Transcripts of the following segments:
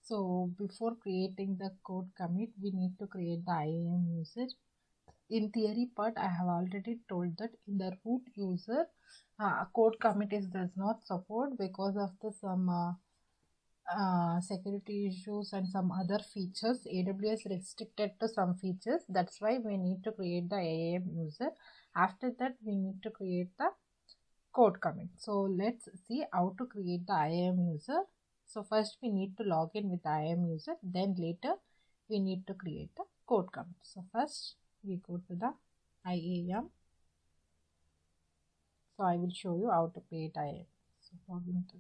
So before creating the code commit, we need to create the IAM user. In theory part, I have already told that in the root user, code commit does not support because of the some security issues and some other features. AWS restricted to some features. That's why we need to create the IAM user. After that, we need to create the code commit. So let's see how to create the IAM user. So first we need to log in with the IAM user, then later we need to create the code commit. So first we go to the IAM. So I will show you how to create IAM. So log into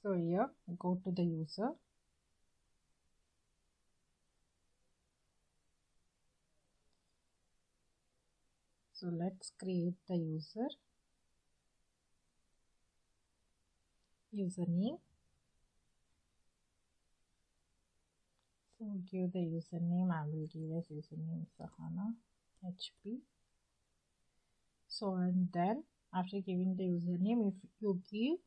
So here go to the user. So let's create the username. So give the username. I will give as username Sahana HP. So and then after giving the username, if you give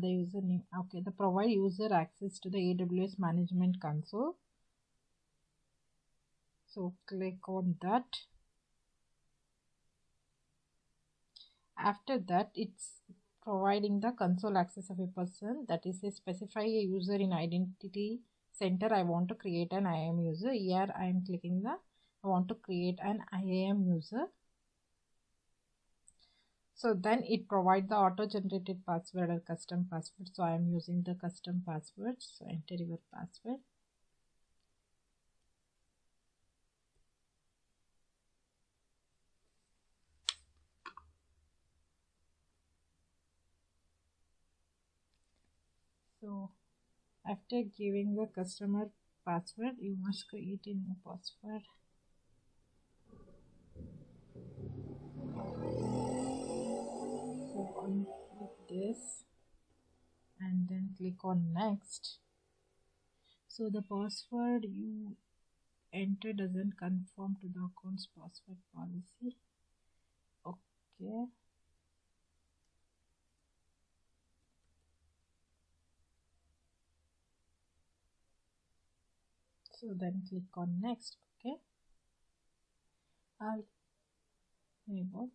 the username, okay, the provide user access to the AWS management console. So click on that. After that, it's providing the console access of a person, that is a specify a user in identity center. I want to create an IAM user. Here I am clicking the I want to create an IAM user. So then it provides the auto generated password or custom password. So I am using the custom password. So enter your password. So after giving the customer password, you must create a new password. So unclick this and then click on next. So the password you enter doesn't conform to the account's password policy. Okay. So then click on next. Okay. There you go.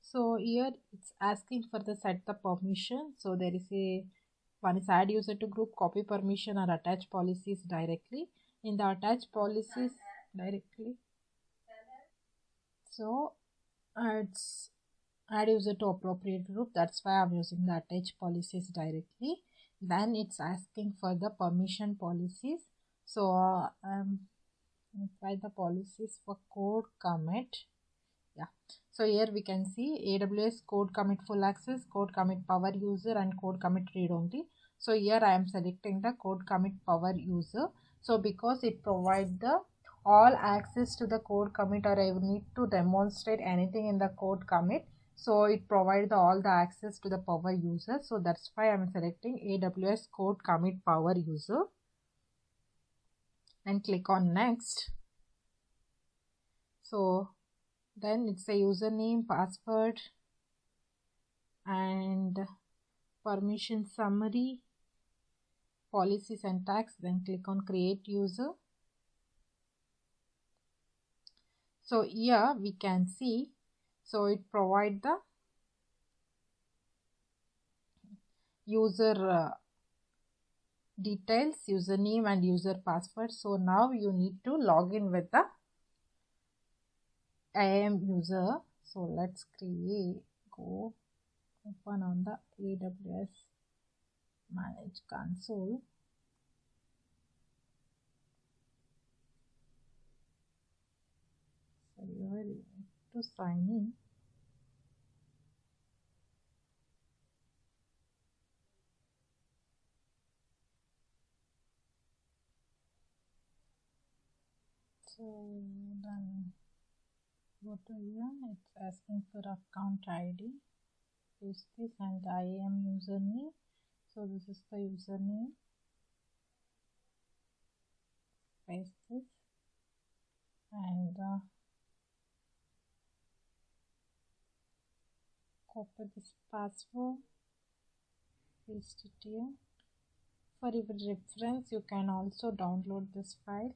So here it's asking for the set the permission. So there is a one is add user to group, copy permission or attach policies directly. In the attach policies directly. So it's add user to appropriate group. That's why I'm using the attach policies directly. Then it's asking for the permission policies. So try the policies for code commit. Yeah, so here we can see AWS code commit full access, code commit power user and code commit read only. So here I am selecting the code commit power user. So because it provides the all access to the code commit, or I need to demonstrate anything in the code commit, so it provides all the access to the power user. So that's why I am selecting AWS code commit power user and click on next. So then it's a username, password and permission summary, policy syntax, then click on create user. So here we can see, so it provide the user details, username and user password. So now you need to log in with the IAM user. So let's go open on the AWS manage console. So you will need to sign in. So then go to here, it's asking for account ID. Use this and IAM username. So this is the username. paste this and copy this password, paste it here. For your reference, you can also download this file.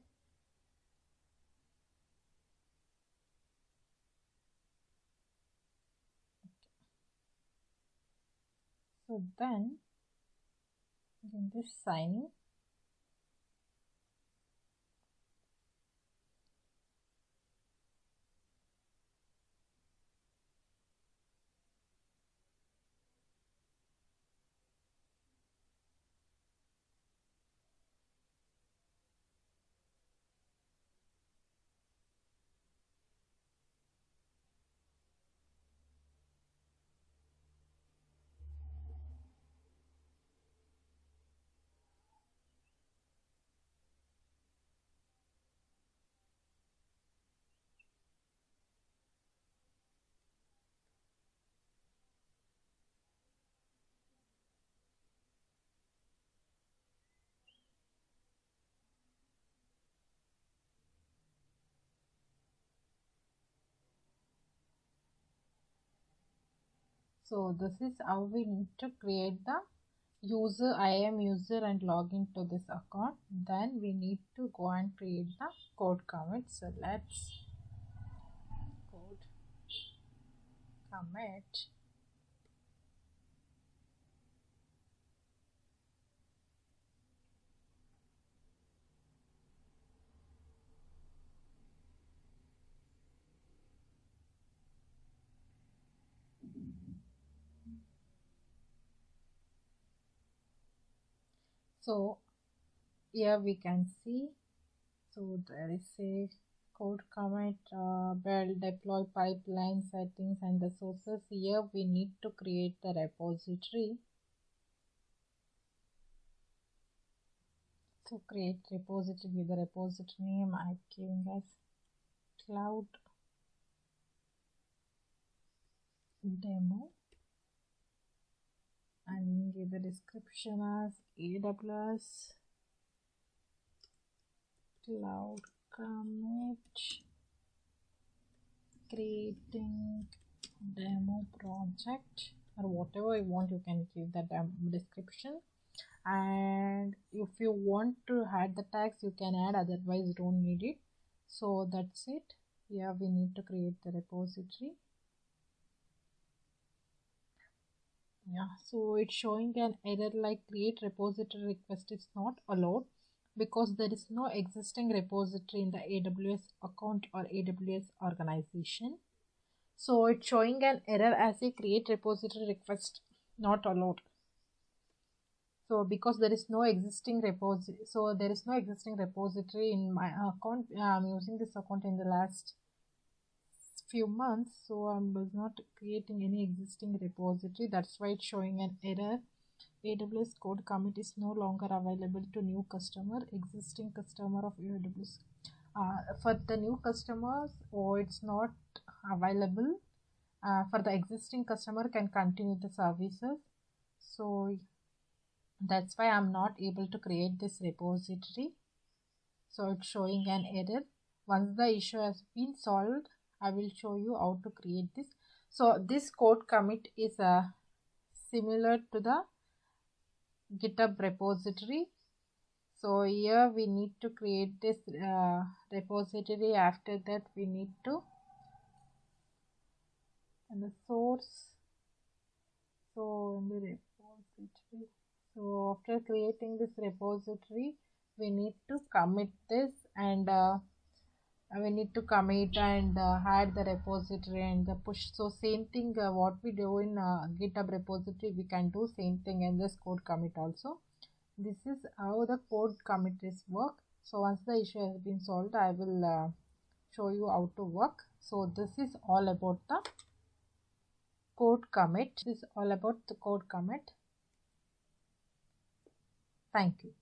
So then in this signing, so this is how we need to create the user. I am user and log into this account. Then we need to go and create the code commit. So let's code commit. So here we can see, so there is a code commit, build, deploy, pipeline settings and the sources. Here we need to create the repository. So create repository with the repository name I'm giving as cloud demo and give the description as AWS cloud commit creating demo project, or whatever you want you can give the description. And if you want to add the tags you can add, otherwise you don't need it. So that's it. Here we need to create the repository. Yeah, so it's showing an error like create repository request is not allowed because there is no existing repository in the AWS account or AWS organization. So it's showing an error as a create repository request not allowed. So because there is no existing repository, so there is no existing repository in my account. I'm using this account in the last few months, so I'm not creating any existing repository. That's why it's showing an error. AWS code commit is no longer available to new customer, existing customer of AWS. For the new customers, it's not available. For the existing customer can continue the services. So that's why I'm not able to create this repository. So it's showing an error. Once the issue has been solved, I will show you how to create this. So this code commit is similar to the GitHub repository. So here we need to create this repository. After that we need to, and the source, so in the repository. So after creating this repository we need to commit this, and we need to commit and add the repository and the push. So same thing what we do in GitHub repository, we can do same thing in this code commit also. This is how the code commit is work. So once the issue has been solved, I will show you how to work. So this is all about the code commit. This is all about the code commit. Thank you.